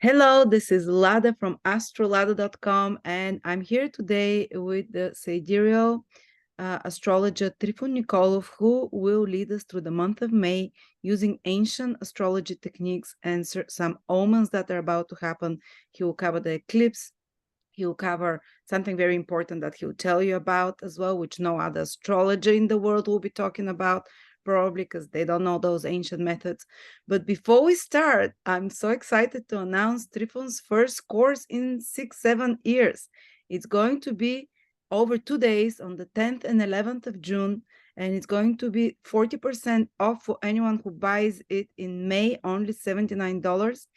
Hello, this is Lada from AstroladaOfficial, and I'm here today with the Sidereal astrologer Trifon Nikolov, who will lead us through the month of May using ancient astrology techniques and some omens that are about to happen. He will cover the eclipse. He will cover something very important that he'll tell you about as well, which no other astrologer in the world will be talking about, probably because they don't know those ancient methods. But before we start, I'm so excited to announce Trifon's first course in 6-7 years. It's going to be over 2 days on the 10th and 11th of June, and it's going to be 40% off for anyone who buys it in May, only $79.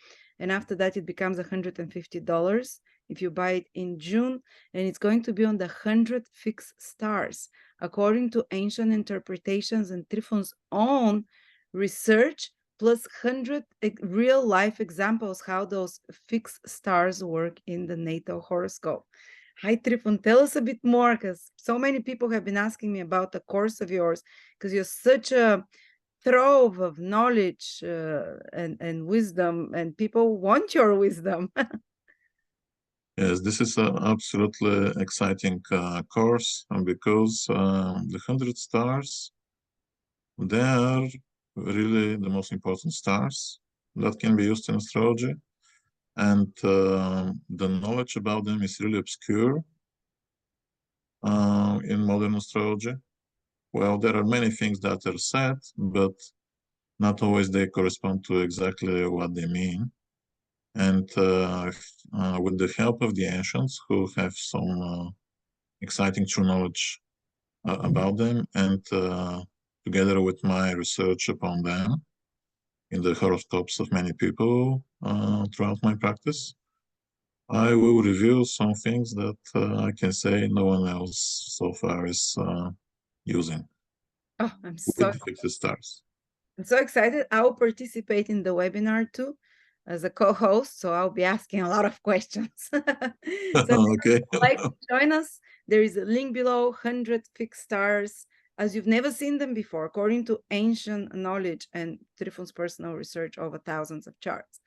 And after that, it becomes $150 if you buy it in June, and it's going to be on the 100 fixed stars, according to ancient interpretations and Trifon's own research, plus 100 real-life examples how those fixed stars work in the natal horoscope. Hi, Trifon, tell us a bit more, because so many people have been asking me about the course of yours, because you're such a trove of knowledge and wisdom, and people want your wisdom. Yes, this is an absolutely exciting course because the 100 stars, they are really the most important stars that can be used in astrology. And the knowledge about them is really obscure in modern astrology. Well, there are many things that are said, but not always they correspond to exactly what they mean. And with the help of the ancients who have some exciting true knowledge about them, and together with my research upon them in the horoscopes of many people throughout my practice, I will reveal some things that I can say no one else so far is using. Oh, With the fixed stars. I'm so excited. I'll participate in the webinar too as a co-host, so I'll be asking a lot of questions. So okay. if you'd like to join us, there is a link below, 100 fixed stars, as you've never seen them before, according to ancient knowledge and Trifon's personal research over thousands of charts.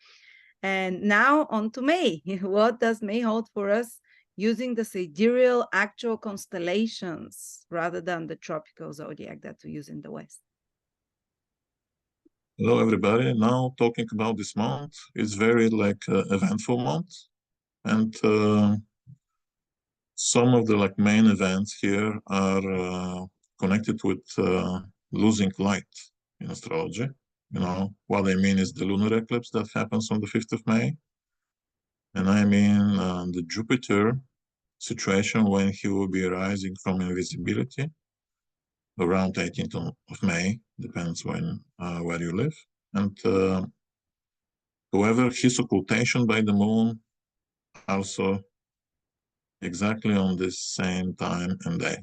And now on to May. What does May hold for us using the sidereal actual constellations rather than the tropical zodiac that we use in the West? Hello, everybody. Now talking about this month, it's very eventful month, and some of the main events here are connected with losing light in astrology. You know, what I mean is the lunar eclipse that happens on the 5th of May. And I mean the Jupiter situation when he will be rising from invisibility around 18th of May, depends when where you live. And however, his occultation by the moon also exactly on this same time and day.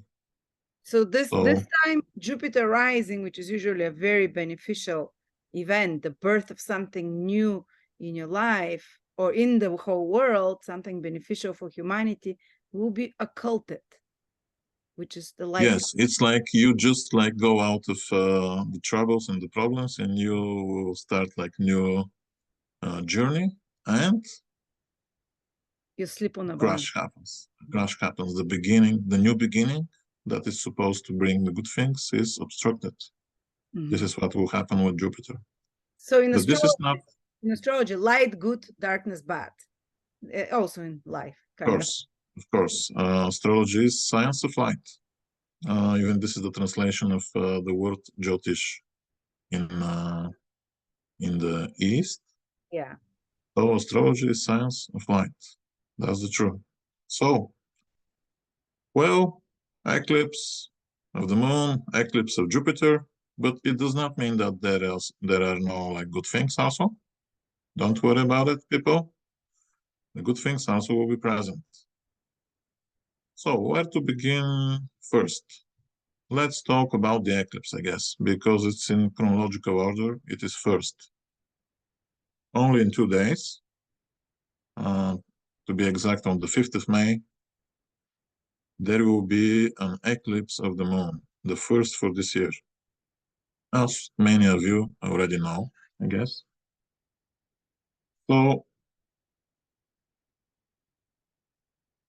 So this time, Jupiter rising, which is usually a very beneficial event, the birth of something new in your life or in the whole world, something beneficial for humanity, will be occulted, which is the light. Yes, it's like you just go out of the troubles and the problems, and you will start new journey, and you slip on a crash happens. Crash happens. The beginning, the new beginning that is supposed to bring the good things is obstructed. This is what will happen with Jupiter. So in astrology, light good, darkness bad. Also in life, of course. Astrology is science of light. Even this is the translation of the word Jyotish in the East. Yeah. So astrology is science of light. That's the truth. So, well, eclipse of the moon, eclipse of Jupiter, but it does not mean that there are no good things also. Don't worry about it, people. The good things also will be present. So, where to begin first? Let's talk about the eclipse, I guess, because it's in chronological order. It is first. Only in 2 days, to be exact, on the 5th of May, there will be an eclipse of the moon, the first for this year. As many of you already know, I guess. So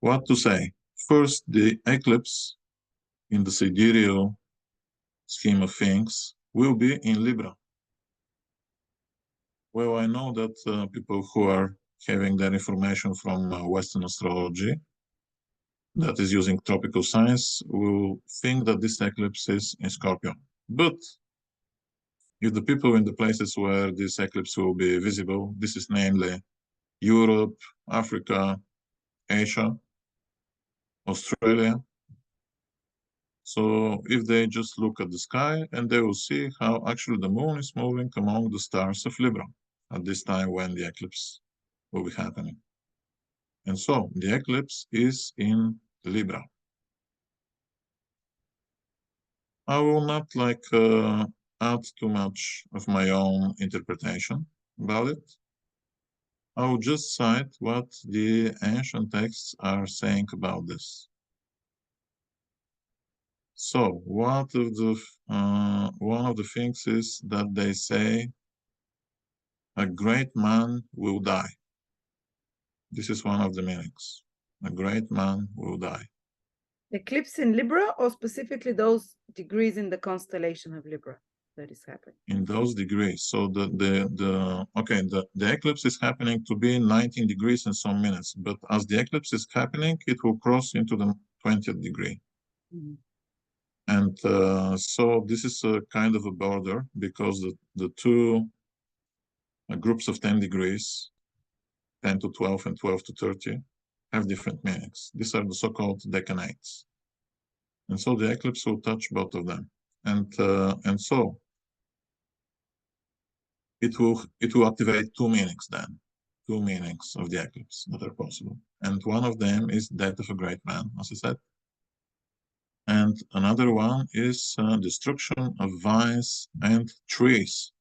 What to say? First, the eclipse in the sidereal scheme of things will be in Libra. Well, I know that people who are having that information from Western astrology, that is using tropical signs, will think that this eclipse is in Scorpio. But if the people in the places where this eclipse will be visible, this is namely Europe, Africa, Asia, Australia. So if they just look at the sky, and they will see how actually the moon is moving among the stars of Libra at this time when the eclipse will be happening. And so the eclipse is in Libra. I will not add too much of my own interpretation about it. I will just cite what the ancient texts are saying about this. So one of the things is that they say a great man will die. This is one of the meanings. A great man will die. Eclipse in Libra, or specifically those degrees in the constellation of Libra that is happening? In those degrees. So the eclipse is happening to be 19 degrees in some minutes, but as the eclipse is happening, it will cross into the 20th degree. Mm-hmm. And so this is a kind of a border, because the two groups of 10 degrees, 10 to 12 and 12 to 30, have different meanings. These are the so-called decanates. And so the eclipse will touch both of them. And so it will activate two meanings then, two meanings of the eclipse that are possible. And one of them is death of a great man, as I said. And another one is destruction of vines and trees.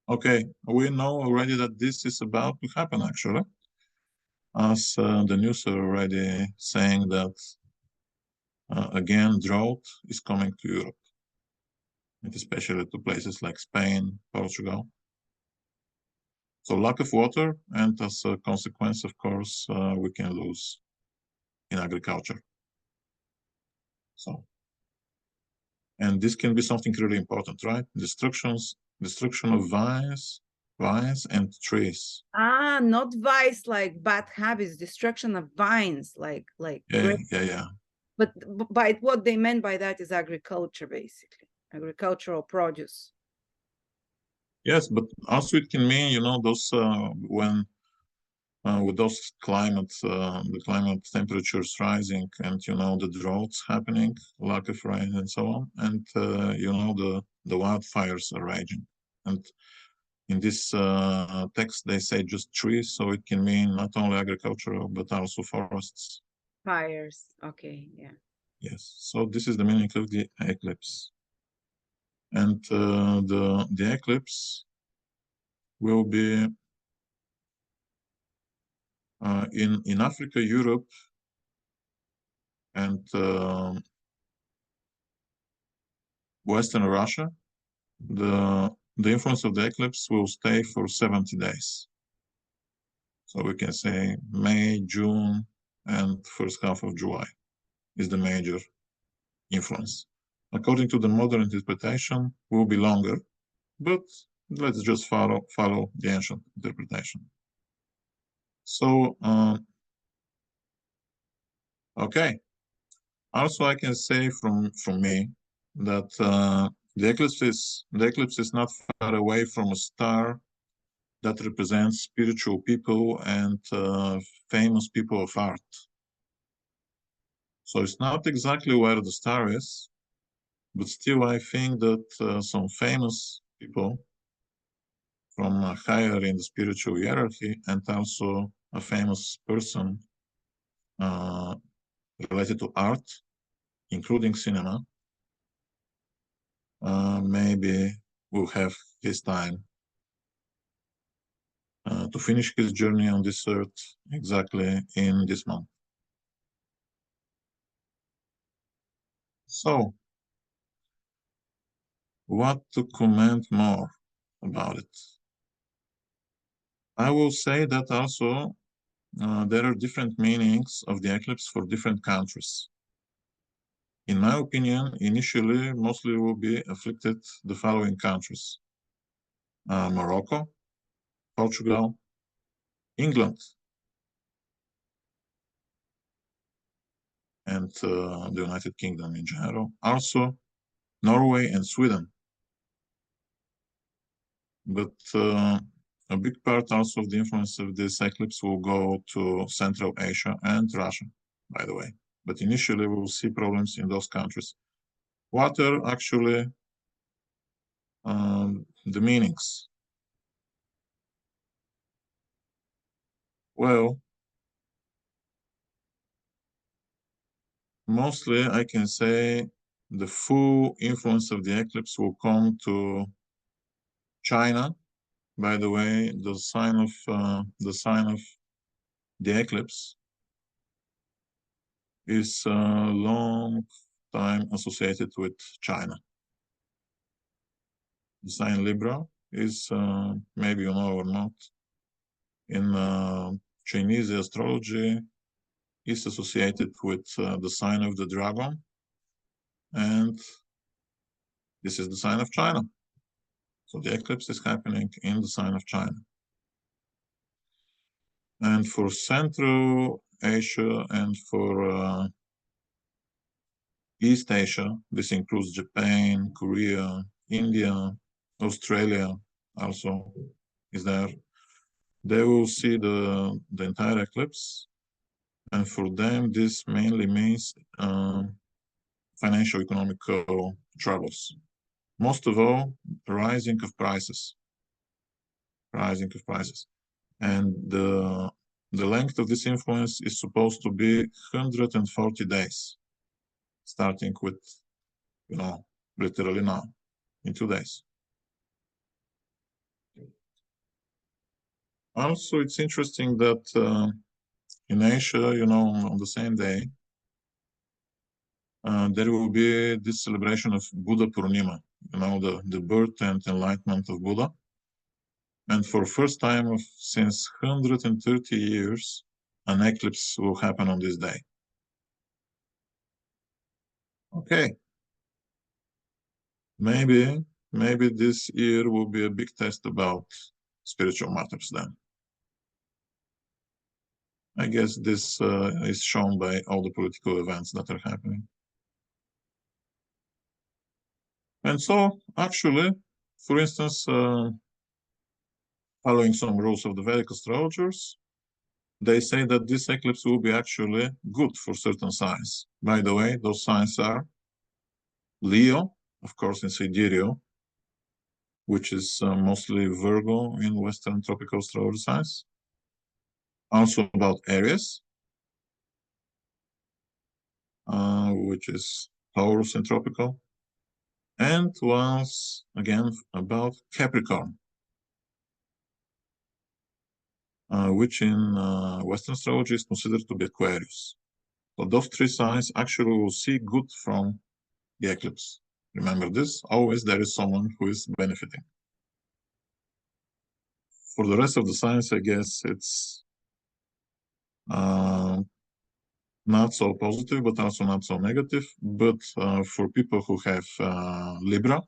Okay, we know already that this is about to happen, actually, as the news are already saying that, again, drought is coming to Europe, and especially to places like Spain, Portugal. So lack of water, and as a consequence, of course, we can lose in agriculture. So, and this can be something really important, right? Destruction of vines and trees. Ah, not vice like bad habits, destruction of vines, like yeah. But by what they meant by that is agriculture, basically, agricultural produce. Yes, but also it can mean, those when with those the climate temperatures rising, and the droughts happening, lack of rain, and so on, and the wildfires are raging. And in this text, they say just trees, so it can mean not only agricultural but also forests. Fires. Okay, yeah. Yes. So this is the meaning of the eclipse, and the eclipse will be in Africa, Europe, and Western Russia. The influence of the eclipse will stay for 70 days. So we can say May, June, and first half of July is the major influence. According to the modern interpretation, will be longer, but let's just follow the ancient interpretation. So, okay. Also, I can say from me that the eclipse is not far away from a star that represents spiritual people and famous people of art. So it's not exactly where the star is, but still I think that some famous people from higher in the spiritual hierarchy, and also a famous person related to art, including cinema, maybe will have his time to finish his journey on this earth exactly in this month. So, what to comment more about it? I will say that also there are different meanings of the eclipse for different countries. In my opinion, initially, mostly will be afflicted the following countries: Morocco, Portugal, England, and the United Kingdom in general. Also, Norway and Sweden. But a big part also of the influence of this eclipse will go to Central Asia and Russia, by the way. But initially, we will see problems in those countries. What are actually the meanings? Well, mostly I can say the full influence of the eclipse will come to China. By the way, the sign of the eclipse is a long time associated with China. The sign Libra is, maybe you know or not, in Chinese astrology is associated with the sign of the dragon, and this is the sign of China. So the eclipse is happening in the sign of China. And for Central Asia and for East Asia, this includes Japan, Korea, India, Australia also is there. They will see the entire eclipse. And for them, this mainly means financial economical troubles. Most of all, rising of prices. And the length of this influence is supposed to be 140 days, starting with, literally now, in 2 days. Also, it's interesting that in Asia, on the same day, there will be this celebration of Buddha Purnima, the birth and enlightenment of Buddha. And for first time since 130 years, an eclipse will happen on this day. Okay. Maybe this year will be a big test about spiritual matters then. I guess this is shown by all the political events that are happening. And so, actually, for instance, following some rules of the Vedic astrologers, they say that this eclipse will be actually good for certain signs. By the way, those signs are Leo, of course, in Sidereal, which is mostly Virgo in Western tropical astrology signs. Also about Aries, which is Taurus in tropical. And once again about Capricorn, which in Western astrology is considered to be Aquarius. So those three signs actually will see good from the eclipse. Remember this, always there is someone who is benefiting. For the rest of the signs, I guess it's not so positive, but also not so negative. But for people who have Libra,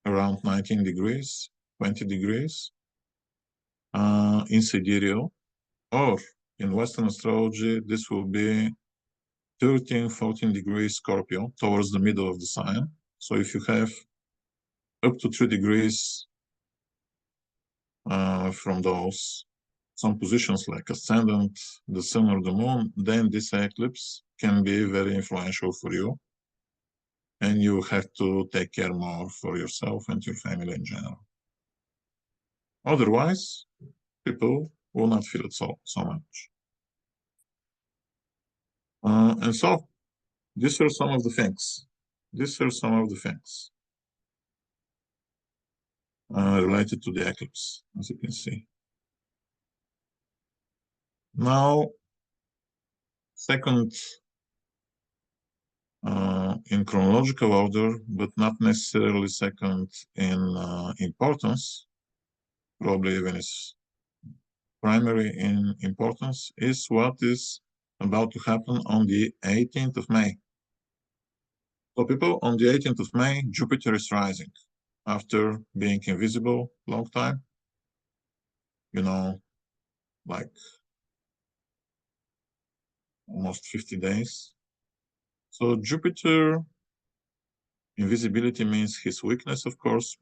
around 19 degrees, 20 degrees, in Sidereal, or in Western astrology, this will be 13, 14 degrees Scorpio, towards the middle of the sign. So if you have up to 3 degrees from those, some positions like ascendant, the sun or the moon, then this eclipse can be very influential for you. And you have to take care more for yourself and your family in general. Otherwise, people will not feel it so much. And so, these are some of the things. Related to the eclipse, as you can see. Now, second, in chronological order, but not necessarily second in importance, probably even is primary in importance is what is about to happen on the 18th of May. So people, on the 18th of May, Jupiter is rising after being invisible long time, like almost 50 days. So Jupiter invisibility means his weakness, of course.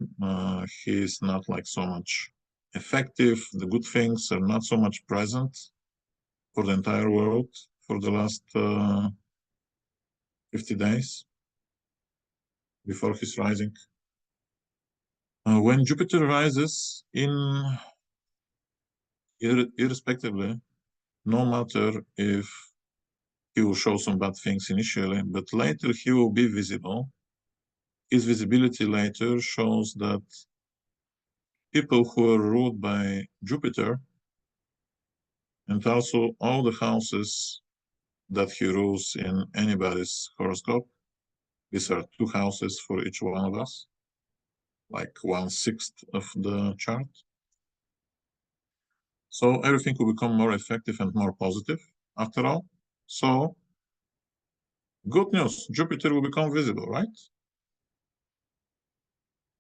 He is not like so much effective. The good things are not so much present for the entire world for the last 50 days before his rising. When Jupiter rises, irrespectively, no matter if he will show some bad things initially, but later he will be visible. His visibility later shows that people who are ruled by Jupiter, and also all the houses that he rules in anybody's horoscope, these are 2 houses for each one of us, like 1/6 of the chart. So everything will become more effective and more positive after all. So good news, Jupiter will become visible, right?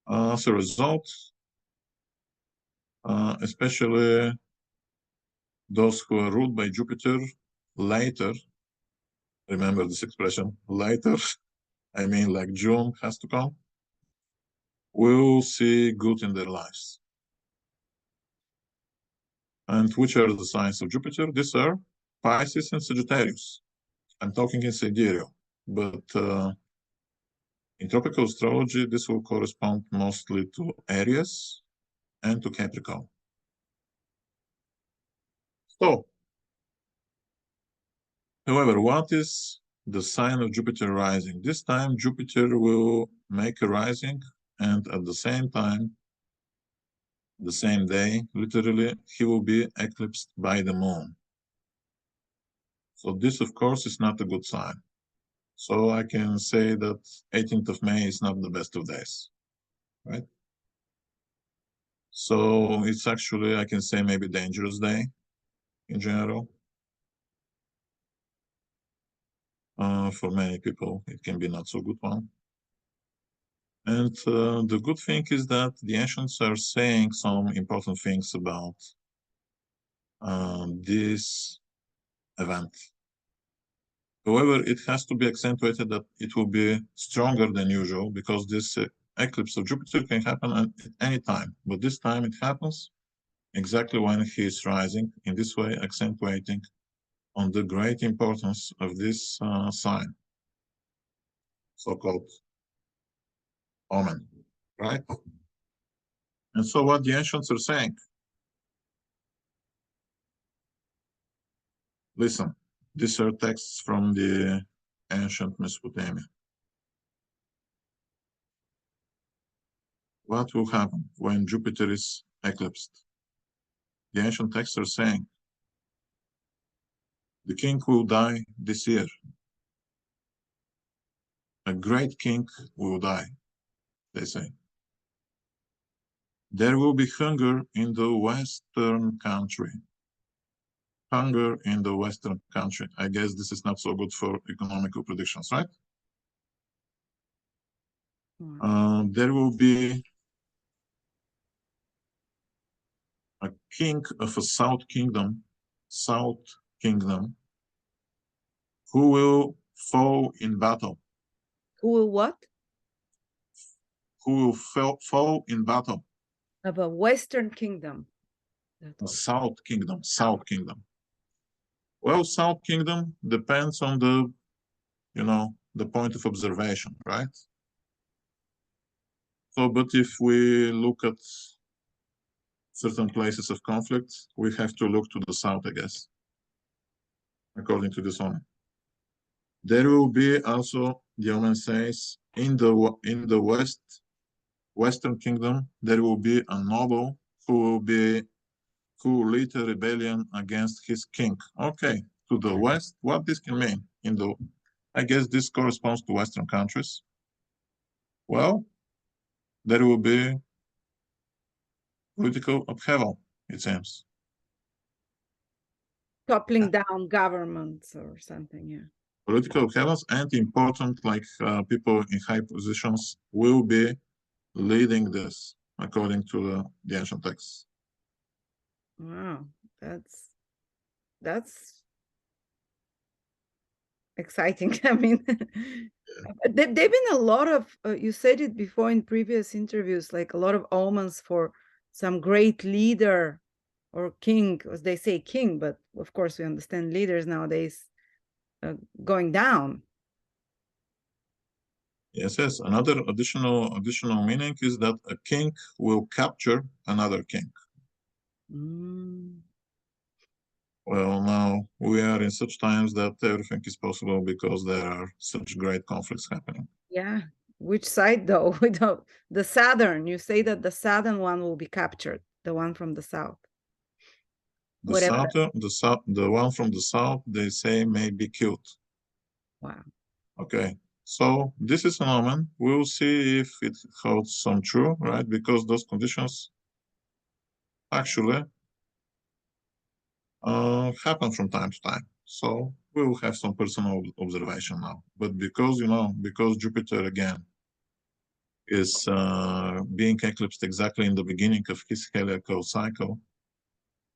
As a result, especially those who are ruled by Jupiter later, remember this expression, later, I mean like June has to come, will see good in their lives. And which are the signs of Jupiter? These are Pisces and Sagittarius. I'm talking in Sidereal, but in tropical astrology, this will correspond mostly to Aries and to Capricorn. So, however, what is the sign of Jupiter rising? This time, Jupiter will make a rising, and at the same time, the same day, literally, he will be eclipsed by the moon. So this, of course, is not a good sign. So I can say that 18th of May is not the best of days, right? So it's actually, I can say, maybe dangerous day in general. For many people, it can be not so good one. And the good thing is that the ancients are saying some important things about this event. However, it has to be accentuated that it will be stronger than usual because this eclipse of Jupiter can happen at any time. But this time it happens exactly when he is rising, in this way accentuating on the great importance of this sign, so-called omen, right? And so what the ancients are saying, listen, these are texts from the ancient Mesopotamia. What will happen when Jupiter is eclipsed? The ancient texts are saying, the king will die this year. A great king will die, they say. There will be hunger in the Western country. Hunger in the Western country. I guess this is not so good for economical predictions, right? There will be a king of a South Kingdom, who will fall in battle. Who will what? Who will fall in battle. Of a Western kingdom. South Kingdom. Well, South Kingdom depends on the, the point of observation, right? So, but if we look at certain places of conflict, we have to look to the south, I guess, according to this omen. There will be also, the omen says, in the Western Kingdom, there will be a noble who will lead a rebellion against his king. Okay, to the west, what this can mean? I guess this corresponds to Western countries. Well, there will be political upheaval, it seems. toppling down governments or something, yeah. Political chaos and important, like people in high positions will be leading this, according to the ancient texts. Wow, that's exciting. I mean, there've been a lot of, you said it before in previous interviews, like a lot of omens for some great leader or king, as they say king, but of course we understand leaders nowadays going down. Yes, yes. Another additional meaning is that a king will capture another king. Mm. Well, now we are in such times that everything is possible because there are such great conflicts happening. Yeah. Which side though? The southern. You say that the southern one will be captured, the one from the south. The Whatever. the one from the south, they say may be killed. Wow. Okay. So this is an omen. We'll see if it holds some true, right? Because those conditions actually happen from time to time. So we will have some personal observation now. But because, because Jupiter again is being eclipsed exactly in the beginning of his heliacal cycle,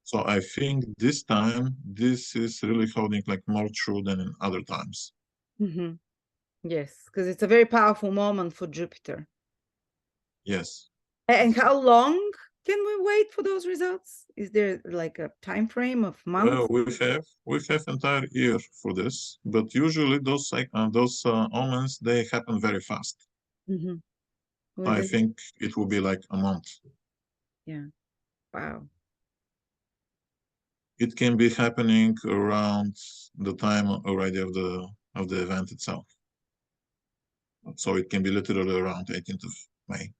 so I think this time, this is really holding like more true than in other times. Mm-hmm. Yes, because it's a very powerful moment for Jupiter. Yes. And how long can we wait for those results? Is there like a time frame of months? Well, we have entire year for this, but usually those omens, they happen very fast. Mm-hmm. I think it will be like a month. Yeah. Wow. It can be happening around the time already of the event itself. So it can be literally around 18th of May.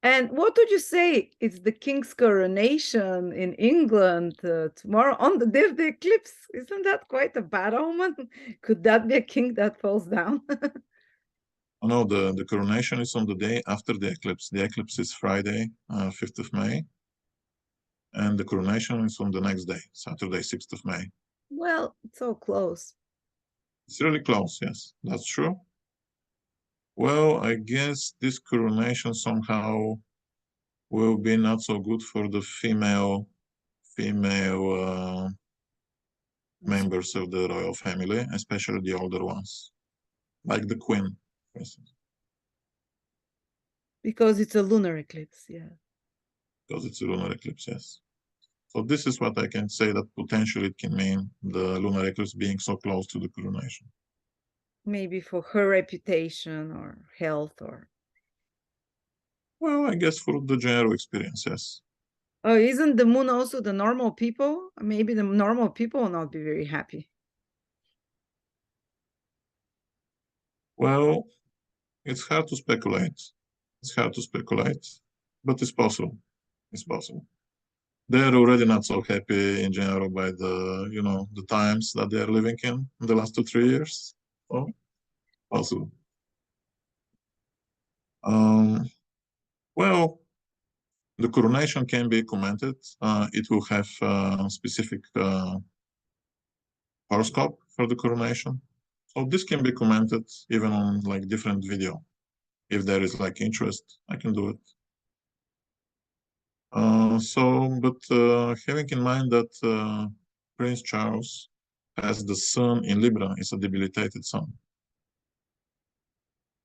And what would you say? It's the king's coronation in England tomorrow on the day of the eclipse. Isn't that quite a bad omen? Could that be a king that falls down? Oh, no, the coronation is on the day after the eclipse. The eclipse is Friday, 5th of May. And the coronation is on the next day, Saturday, 6th of May. Well, it's so close. It's really close, yes, that's true. Well, I guess this coronation somehow will be not so good for the female members of the royal family, especially the older ones, like the queen, for instance. Because it's a lunar eclipse, yeah. Because it's a lunar eclipse, yes. So this is what I can say that potentially it can mean the lunar eclipse being so close to the coronation. Maybe for her reputation or health or... Well, I guess for the general experience, yes. Oh, isn't the moon also the normal people? Maybe the normal people will not be very happy. Well, it's hard to speculate. It's hard to speculate, but it's possible. It's possible. They're already not so happy in general by the times that they're living in the last 2-3 years. So, possible. Well, the coronation can be commented. It will have a specific horoscope for the coronation. So this can be commented even on like different video. If there is like interest, I can do it. But having in mind that Prince Charles has the sun in Libra, it's a debilitated sun.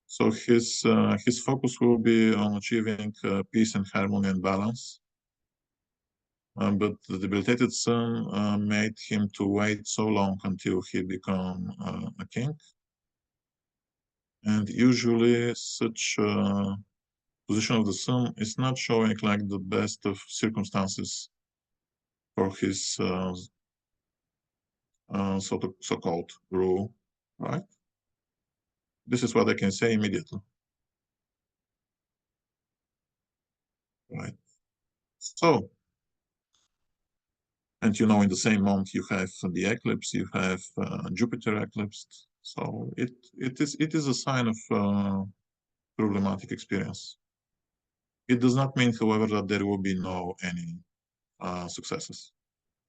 So his focus will be on achieving peace and harmony and balance. But the debilitated sun made him to wait so long until he become a king. And usually such position of the sun is not showing like the best of circumstances for his so-called rule, right? This is what I can say immediately. Right. So, and in the same month you have the eclipse, you have Jupiter eclipsed. So it is a sign of problematic experience. It does not mean, however, that there will be no any successes.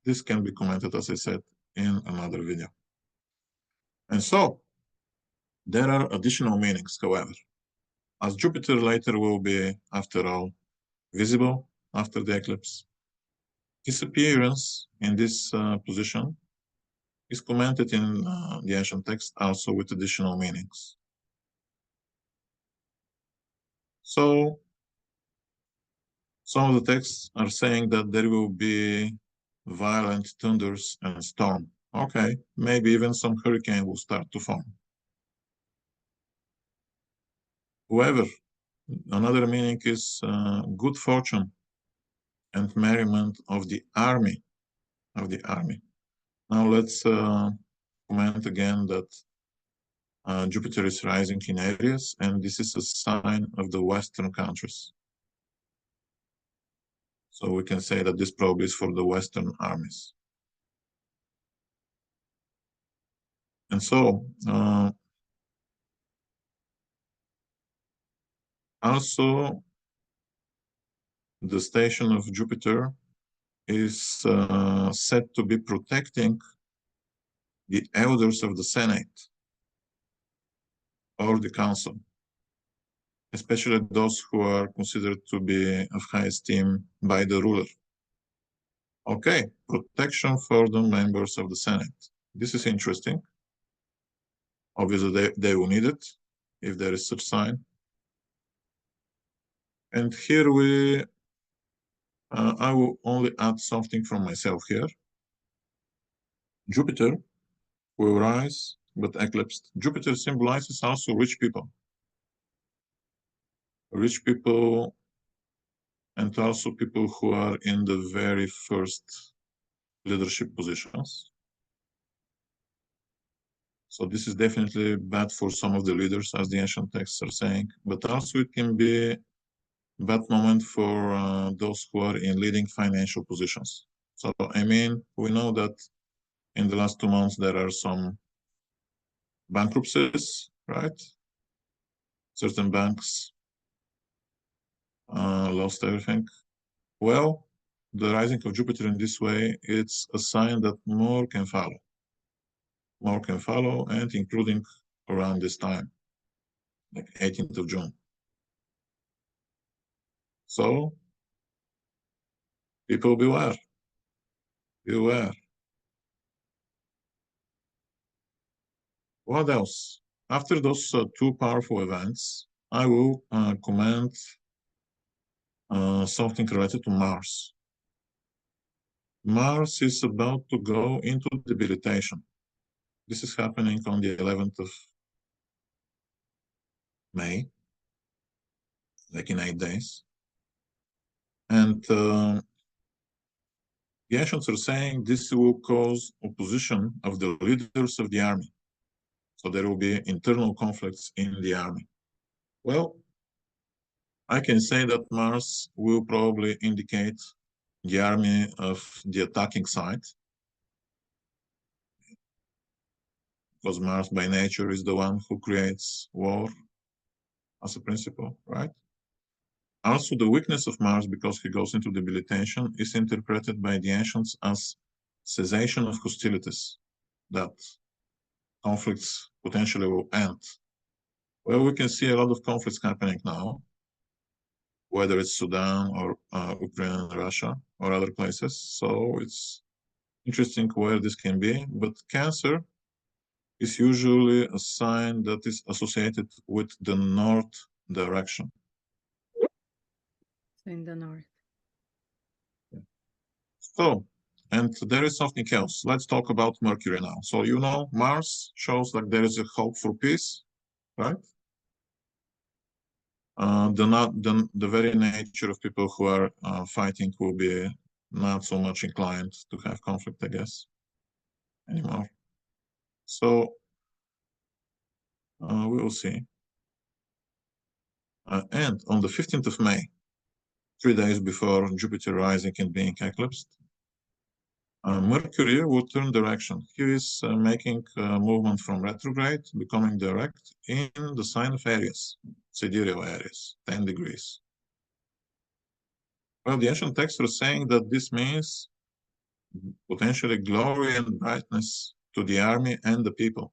this can be commented, as I said, in another video. And so, there are additional meanings, however, as Jupiter later will be, after all, visible after the eclipse. His appearance in this position is commented in the ancient text also with additional meanings. So, some of the texts are saying that there will be violent thunders and storm. Okay, maybe even some hurricane will start to form. However, another meaning is good fortune and merriment of the army. Now let's comment again that Jupiter is rising in Aries, and this is a sign of the Western countries. So we can say that this probably is for the Western armies. And so, also, the station of Jupiter is said to be protecting the elders of the Senate or the council, especially those who are considered to be of high esteem by the ruler. Okay, protection for the members of the Senate. This is interesting. Obviously, they will need it if there is such sign. And here I will only add something from myself here. Jupiter will rise, but eclipsed. Jupiter symbolizes also rich people. Rich people and also people who are in the very first leadership positions. So this is definitely bad for some of the leaders, as the ancient texts are saying, but also it can be a bad moment for those who are in leading financial positions. So, I mean, we know that in the last 2 months, there are some bankruptcies, right? Certain banks lost everything. Well, the rising of Jupiter in this way, it's a sign that more can follow. More can follow, and including around this time, like 18th of June. So, people beware. Beware. What else? After those two powerful events, I will comment something related to Mars. Mars is about to go into debilitation. This is happening on the 11th of May, like in 8 days. And the ancients are saying this will cause opposition of the leaders of the army. So there will be internal conflicts in the army. Well, I can say that Mars will probably indicate the army of the attacking side, because Mars by nature is the one who creates war as a principle, right? Also, the weakness of Mars, because he goes into debilitation, is interpreted by the ancients as cessation of hostilities, that conflicts potentially will end. Well, we can see a lot of conflicts happening now, whether it's Sudan or Ukraine and Russia or other places. So it's interesting where this can be, but Cancer is usually a sign that is associated with the north direction. So in the north. So, and there is something else. Let's talk about Mercury now. So, you know, Mars shows like there is a hope for peace, right? The very nature of people who are fighting will be not so much inclined to have conflict, I guess, anymore. So, we will see. And on the 15th of May, 3 days before Jupiter rising and being eclipsed, Mercury will turn direction. He is making a movement from retrograde, becoming direct in the sign of Aries, Sidereal Aries, 10 degrees. Well, the ancient texts are saying that this means potentially glory and brightness to the army and the people.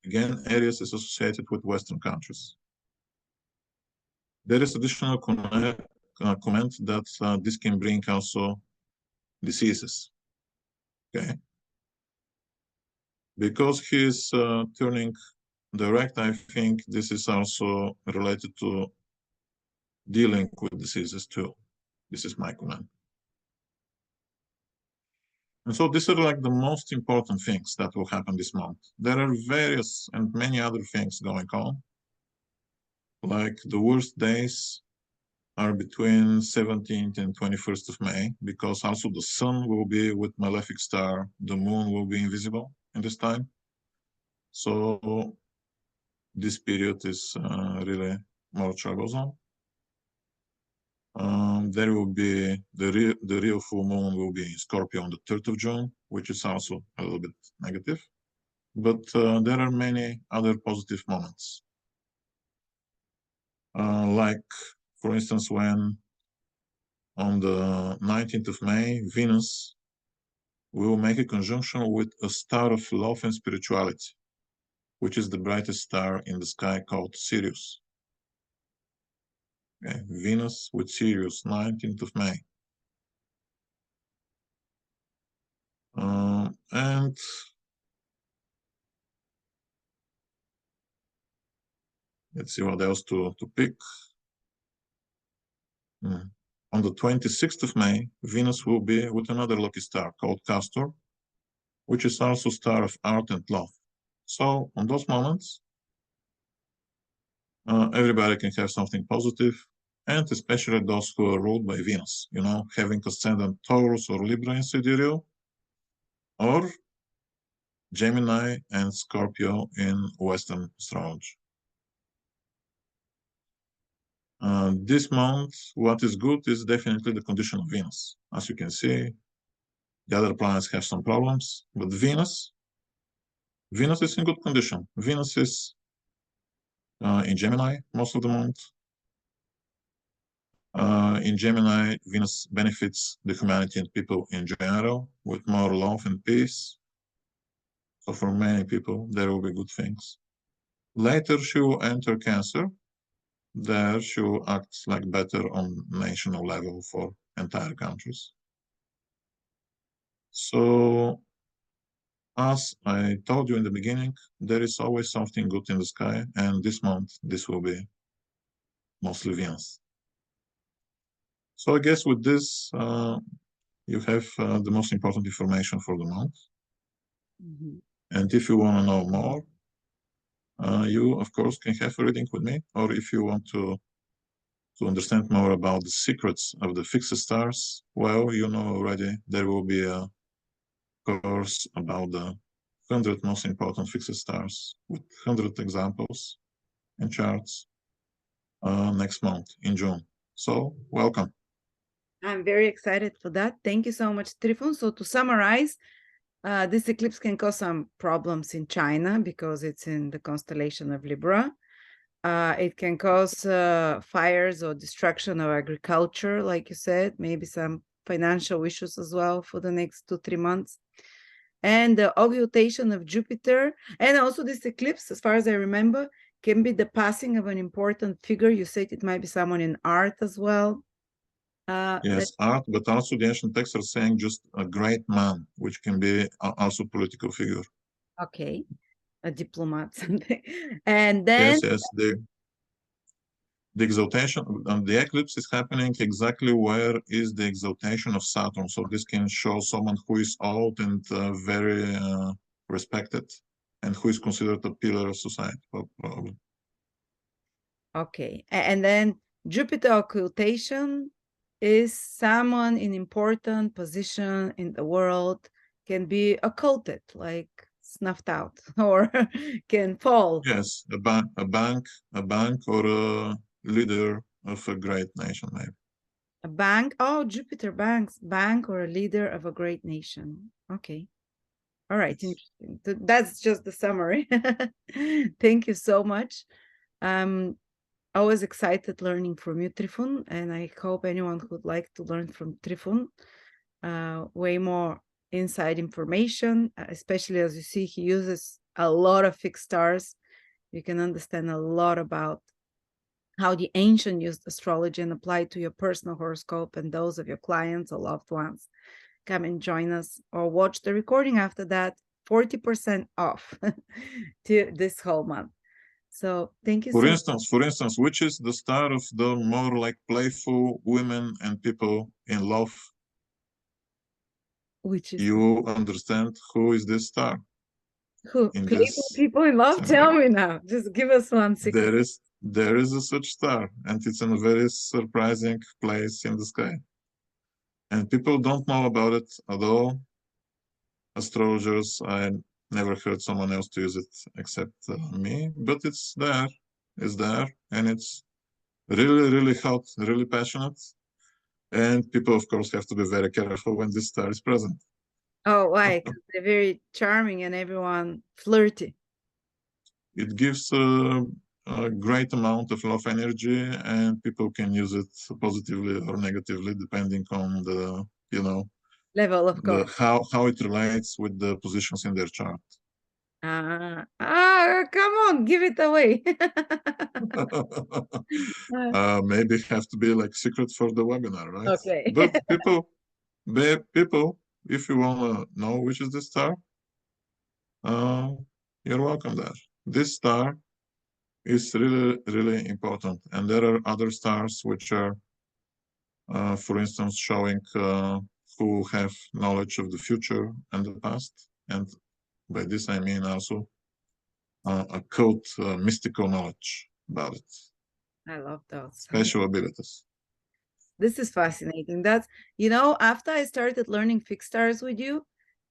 Again, Aries is associated with Western countries. There is additional comment that this can bring also diseases. Okay, because he's turning direct, I think this is also related to dealing with diseases too. This is my comment. And so these are like the most important things that will happen this month. There are various and many other things going on. Like the worst days are between 17th and 21st of May, because also the sun will be with malefic star, the moon will be invisible in this time. So this period is really more troublesome. There will be the real full moon will be in Scorpio on the 3rd of June, which is also a little bit negative. But there are many other positive moments. Like, for instance, when on the 19th of May, Venus will make a conjunction with a star of love and spirituality, which is the brightest star in the sky called Sirius. Okay, Venus with Sirius, 19th of May. And let's see what else to pick. On the 26th of May, Venus will be with another lucky star called Castor, which is also star of art and love. So on those moments, everybody can have something positive, and especially those who are ruled by Venus, you know, having ascendant Taurus or Libra in Sidereal, or Gemini and Scorpio in Western astrology. This month, what is good is definitely the condition of Venus. As you can see, the other planets have some problems, but Venus is in good condition. Venus is in Gemini most of the month. In Gemini, Venus benefits the humanity and people in general with more love and peace. So for many people, there will be good things. Later, she will enter Cancer. There, she will act like better on national level for entire countries. So, as I told you in the beginning, there is always something good in the sky, and this month, this will be mostly Venus. So I guess with this, you have the most important information for the month. And if you want to know more, you, of course, can have a reading with me. Or if you want to understand more about the secrets of the fixed stars, well, you know already there will be a course about the 100 most important fixed stars with 100 examples and charts next month in June. So, welcome. I'm very excited for that. Thank you so much, Trifon. So to summarize, this eclipse can cause some problems in China because it's in the constellation of Libra. It can cause fires or destruction of agriculture, like you said, maybe some financial issues as well for the next 2-3 months. And the occultation of Jupiter, and also this eclipse, as far as I remember, can be the passing of an important figure. You said it might be someone in art as well. Yes, art, but also the ancient texts are saying just a great man, which can be also political figure. Okay, a diplomat, something. And then yes, the exaltation, the eclipse is happening exactly where is the exaltation of Saturn. So this can show someone who is old and very respected, and who is considered a pillar of society, probably. Okay, and then Jupiter occultation is someone in important position in the world, can be occulted, like snuffed out, or can fall. Yes, a bank, or a leader of a great nation, maybe. A bank, oh, Jupiter bank or a leader of a great nation. Okay. All right, Yes. interesting. That's just the summary. Thank you so much. Always excited learning from you, Trifon, and I hope anyone who'd like to learn from Trifon way more inside information, especially as you see, he uses a lot of fixed stars. You can understand a lot about how the ancient used astrology and applied to your personal horoscope and those of your clients or loved ones. Come and join us or watch the recording after that, 40% off to this whole month. So thank you For so instance, which is the star of the more like playful women and people in love? which is You understand who is this star who in playful this people in love? symbol? Tell me now. Just give us one secret. There is a such star, and it's in a very surprising place in the sky. And people don't know about it at all. Astrologers, I never heard someone else to use it except me, but it's there. It's there, and it's really, really hot, really passionate. And people, of course, have to be very careful when this star is present. Oh, why? 'Cause they're very charming and everyone flirty. It gives a great amount of love energy, and people can use it positively or negatively depending on the, you know, Level of course. how it relates with the positions in their chart. Come on, give it away. Maybe have to be like secret for the webinar, right? Okay. But people, if you want to know which is the star, you're welcome there. This star is really, really important. And there are other stars which are, for instance, showing who have knowledge of the future and the past. And by this, I mean also occult, mystical knowledge about it, I love those. special abilities. This is fascinating. That's, you know, after I started learning fixed stars with you,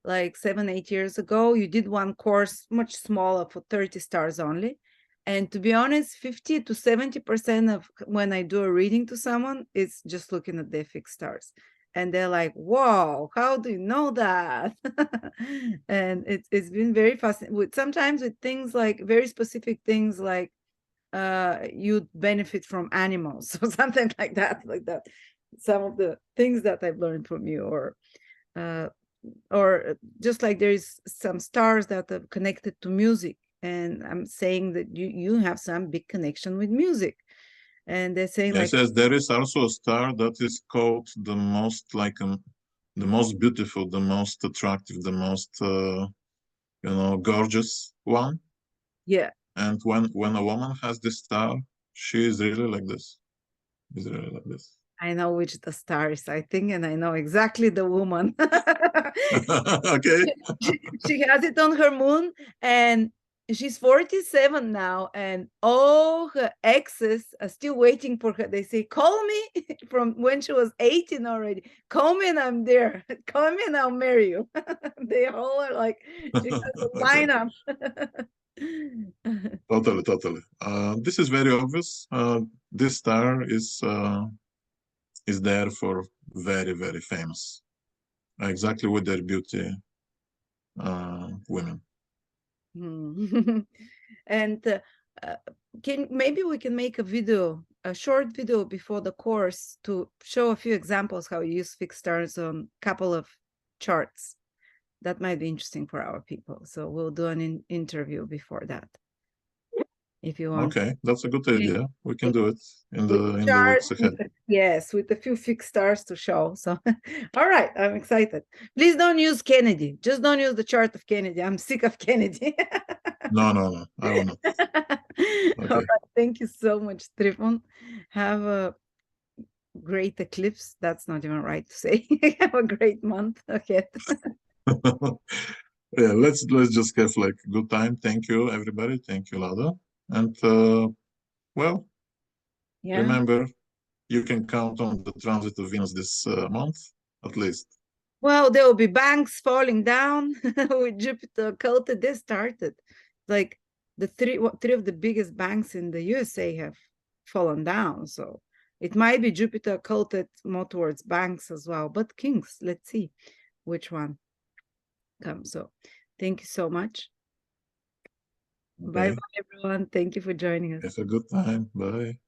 like 7, 8 years ago, you did one course much smaller for 30 stars only. And to be honest, 50 to 70% of when I do a reading to someone, it's just looking at their fixed stars. And they're like, whoa, how do you know that? And it's been very fascinating. Sometimes with things like very specific things like you'd benefit from animals or something like that, some of the things that I've learned from you, or just like there's some stars that are connected to music, and I'm saying that you have some big connection with music, and they're saying like, Yes, there is also a star that is called the most like the most beautiful, the most attractive, the most gorgeous one. yeah, And when a woman has this star, she is really like this. Is really like this. I know which the star is, I think, and I know exactly the woman. Okay. She has it on her moon, and she's 47 now, and all her exes are still waiting for her. They say, call me from when she was 18 already. Call me and I'm there. Call me and I'll marry you. They all are like, she has a Okay. lineup. Totally. This is very obvious. This star is there for very, very famous, exactly with their beauty women. And maybe we can make a short video before the course to show a few examples how you use fixed stars on a couple of charts. That might be interesting for our people. So we'll do an interview before that, if you want. Okay, that's a good idea. We can do it in With the weeks charts, ahead. yes, with a few fixed stars to show. So, all right, I'm excited. Please don't use Kennedy. Just don't use the chart of Kennedy. I'm sick of Kennedy. No, I will not. All Okay. right, thank you so much, Trifon. Have a great eclipse. That's not even right to say. Have a great month ahead. Yeah, let's just have like good time. Thank you, everybody. Thank you, Lada. And well, Yeah. remember, you can count on the transit of Venus this month, at least. Well, there will be banks falling down with Jupiter occulted. They started like the three of the biggest banks in the USA have fallen down. So it might be Jupiter occulted more towards banks as well. But kings, let's see which one comes. So thank you so much. Okay. Bye, everyone. Thank you for joining us. Have a good time. Bye.